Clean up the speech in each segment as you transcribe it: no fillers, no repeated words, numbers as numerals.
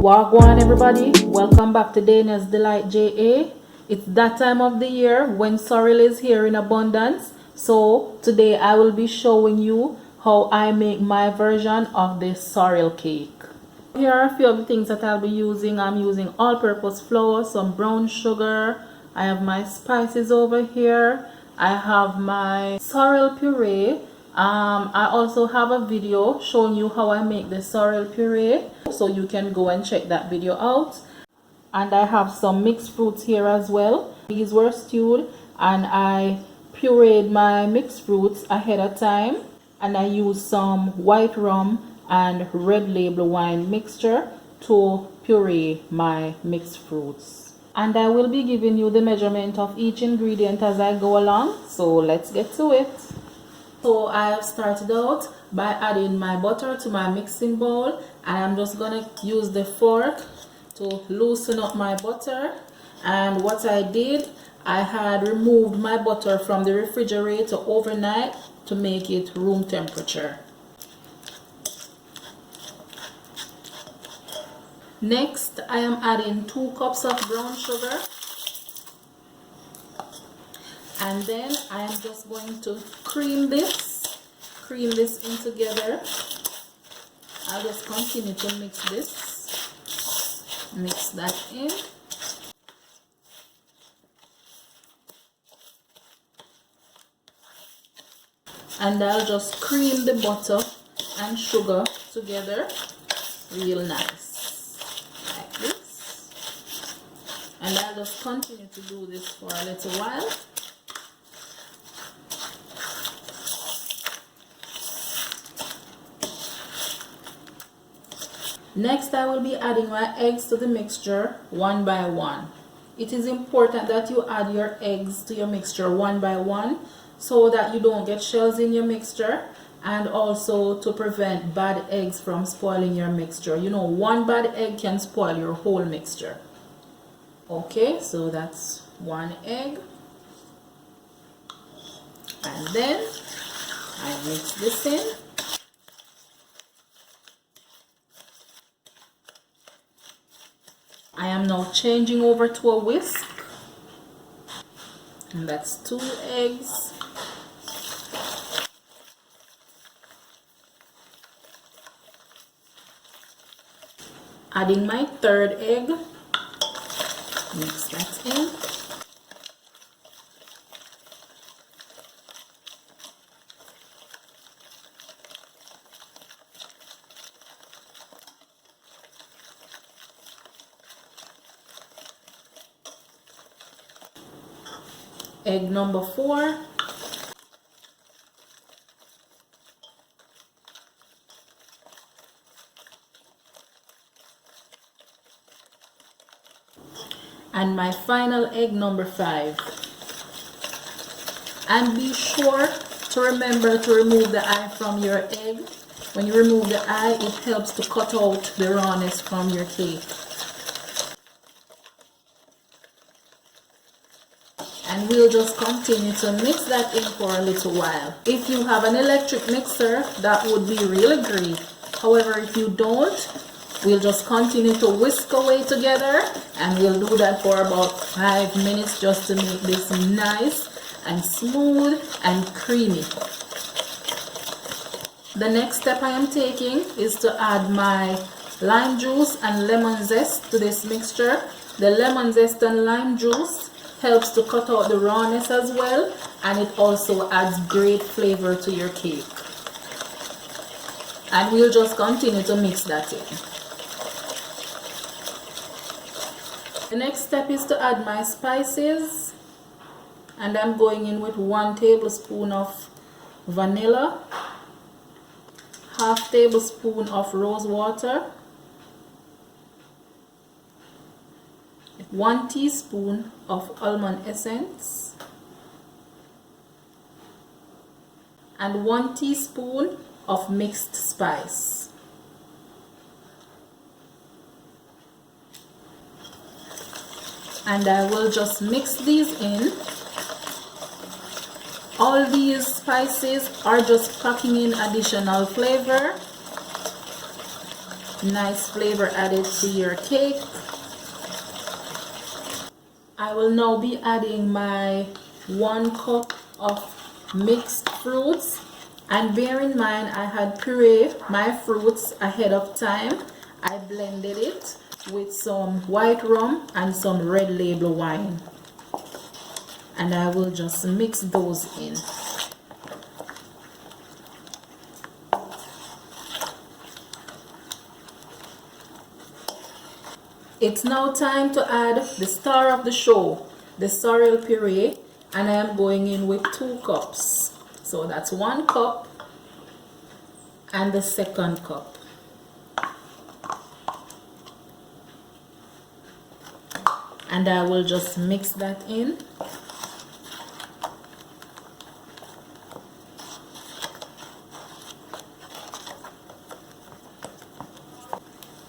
Wagwan everybody, welcome back to Dana's Delight JA. It's that time of the year when sorrel is here in abundance. So today I will be showing you how I make my version of this sorrel cake. Here are a few of the things that I'll be using. I'm using all-purpose flour, some brown sugar. I have my spices over here. I have my sorrel puree. I also have a video showing you how I make the sorrel puree, so you can go and check that video out. And I have some mixed fruits here as well. These were stewed and I pureed my mixed fruits ahead of time, and I used some white rum and red label wine mixture to puree my mixed fruits. And I will be giving you the measurement of each ingredient as I go along, so let's get to it. So I have started out by adding my butter to my mixing bowl, and I'm just gonna use the fork to loosen up my butter. And what I did, I had removed my butter from the refrigerator overnight to make it room temperature. Next, I am adding 2 cups of brown sugar. And then I am just going to cream this in together. I'll just continue to mix that in. And I'll just cream the butter and sugar together real nice, like this. And I'll just continue to do this for a little while. Next, I will be adding my eggs to the mixture one by one. It is important that you add your eggs to your mixture one by one so that you don't get shells in your mixture, and also to prevent bad eggs from spoiling your mixture. You know, one bad egg can spoil your whole mixture. Okay, so that's 1 egg. And then I mix this in. I am now changing over to a whisk, and that's 2 eggs. Adding my 3rd egg, mix that in. Egg number 4. And my final egg number 5. And be sure to remember to remove the eye from your egg. When you remove the eye, it helps to cut out the rawness from your cake. And we'll just continue to mix that in for a little while. If you have an electric mixer, that would be really great. However, if you don't, we'll just continue to whisk away together, and we'll do that for about 5 minutes just to make this nice and smooth and creamy. The next step I am taking is to add my lime juice and lemon zest to this mixture. The lemon zest and lime juice helps to cut out the rawness as well, and it also adds great flavor to your cake. And we'll just continue to mix that in. The next step is to add my spices, and I'm going in with 1 tablespoon of vanilla, 1/2 tablespoon of rose water, 1 teaspoon of almond essence, and 1 teaspoon of mixed spice. And I will just mix these in. All these spices are just packing in additional flavor. nice flavor added to your cake. I will now be adding my 1 cup of mixed fruits, and bear in mind I had pureed my fruits ahead of time. I blended it with some white rum and some red label wine, and I will just mix those in. It's now time to add the star of the show, the sorrel puree, and I am going in with 2 cups. So that's 1 cup and the 2nd cup. And I will just mix that in.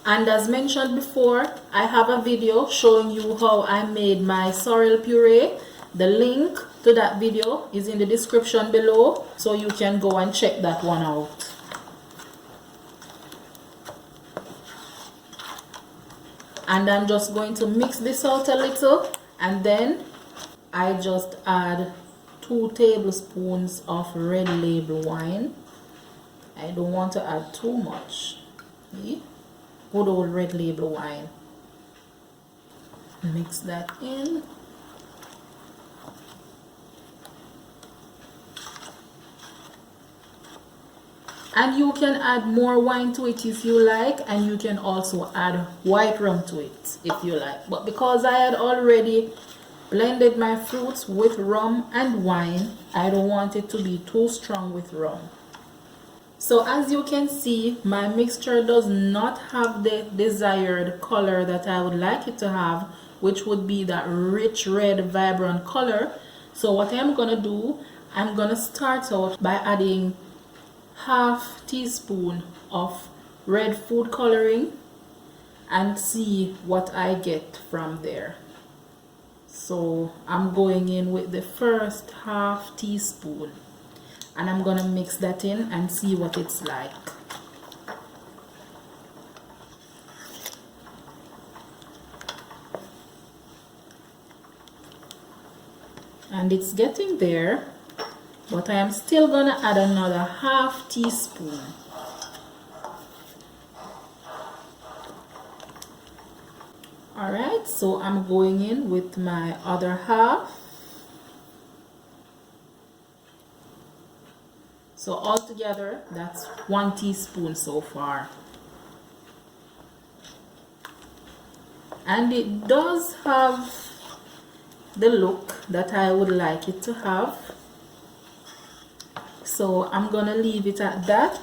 And as mentioned before, I have a video showing you how I made my sorrel puree. The link to that video is in the description below, so you can go and check that one out. And I'm just going to mix this out a little, and then I just add 2 tablespoons of red label wine. I don't want to add too much. See? Good old red label wine. Mix that in. And you can add more wine to it if you like, and you can also add white rum to it if you like. But because I had already blended my fruits with rum and wine, I don't want it to be too strong with rum. So as you can see, my mixture does not have the desired color that I would like it to have, which would be that rich red vibrant color. So what I'm gonna do, I'm gonna start out by adding half teaspoon of red food coloring and see what I get from there. So I'm going in with the first half teaspoon, and I'm gonna mix that in and see what it's like. And it's getting there, but I am still gonna add another half teaspoon. Alright, so I'm going in with my other half. So altogether, that's 1 teaspoon so far. And it does have the look that I would like it to have. So I'm gonna leave it at that,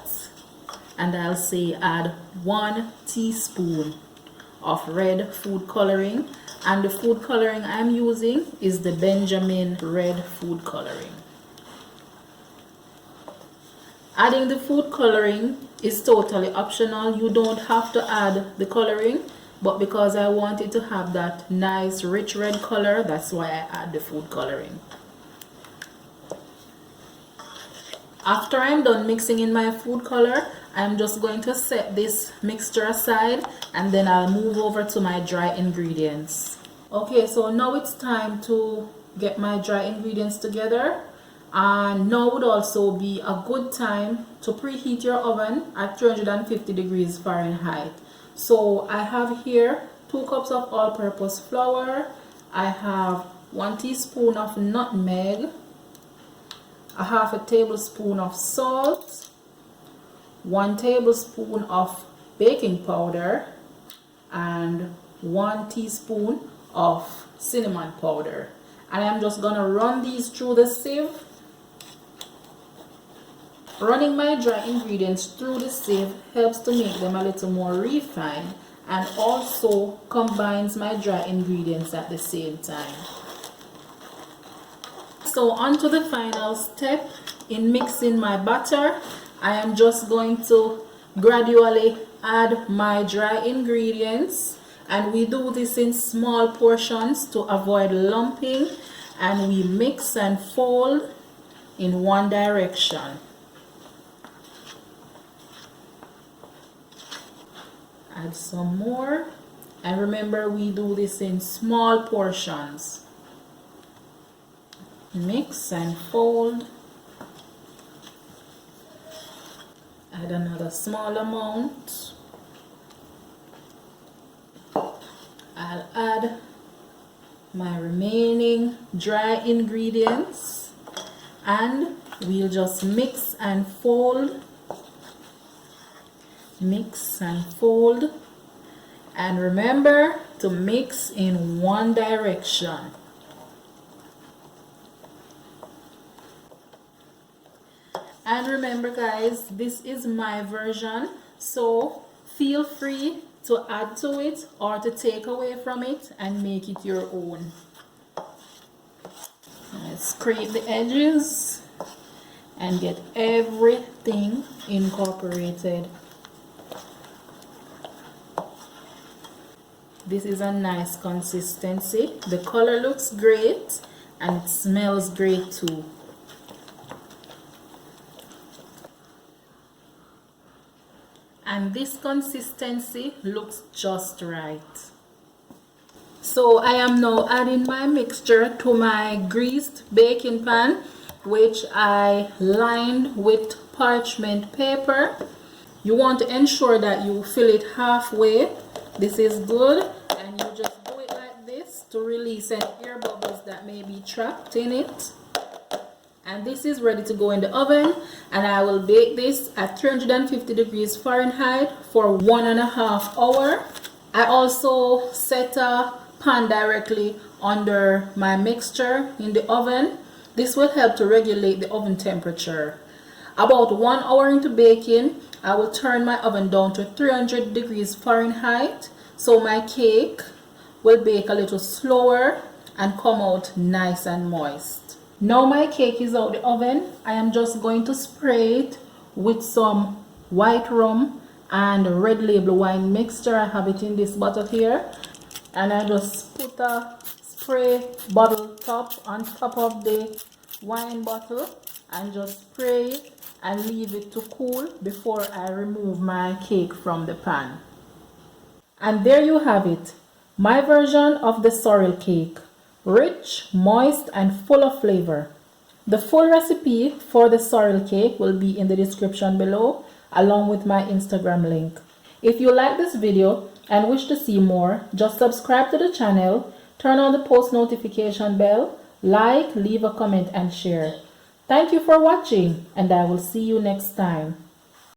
and I'll say add 1 teaspoon of red food coloring, and the food coloring I'm using is the Benjamin red food coloring. Adding the food coloring is totally optional. You don't have to add the coloring, but because I want it to have that nice rich red color, that's why I add the food coloring. After I'm done mixing in my food color, I'm just going to set this mixture aside, and then I'll move over to my dry ingredients. Okay, so now it's time to get my dry ingredients together. And now would also be a good time to preheat your oven at 350 degrees Fahrenheit. So I have here 2 cups of all-purpose flour. I have 1 teaspoon of nutmeg, a half a tablespoon of salt, 1 tablespoon of baking powder, and 1 teaspoon of cinnamon powder. And I'm just gonna run these through the sieve. Running my dry ingredients through the sieve helps to make them a little more refined, and also combines my dry ingredients at the same time. So on to the final step in mixing my batter. I am just going to gradually add my dry ingredients, and we do this in small portions to avoid lumping, and we mix and fold in one direction. Add some more. And remember, we do this in small portions. Mix and fold. Add another small amount. I'll add my remaining dry ingredients and we'll just mix and fold. Mix and fold. And remember to mix in one direction. And remember guys, this is my version, so feel free to add to it or to take away from it and make it your own. Let's scrape the edges and get everything incorporated. This is a nice consistency. The color looks great and it smells great too. And this consistency looks just right. So I am now adding my mixture to my greased baking pan, which I lined with parchment paper. You want to ensure that you fill it halfway. This is good, and you just do it like this to release any air bubbles that may be trapped in it. And this is ready to go in the oven, and I will bake this at 350 degrees Fahrenheit for 1.5 hours. I also set a pan directly under my mixture in the oven. This will help to regulate the oven temperature. About 1 hour into baking, I will turn my oven down to 300 degrees Fahrenheit so my cake will bake a little slower and come out nice and moist. Now my cake is out the oven. I am just going to spray it with some white rum and red label wine mixture. I have it in this bottle here, and I just put a spray bottle top on top of the wine bottle and just spray it and leave it to cool before I remove my cake from the pan. And there you have it, my version of the sorrel cake. Rich, moist, and full of flavor. The full recipe for the sorrel cake will be in the description below, along with my Instagram link. If you like this video and wish to see more, just subscribe to the channel, turn on the post notification bell, like, leave a comment, and share. Thank you for watching, and I will see you next time.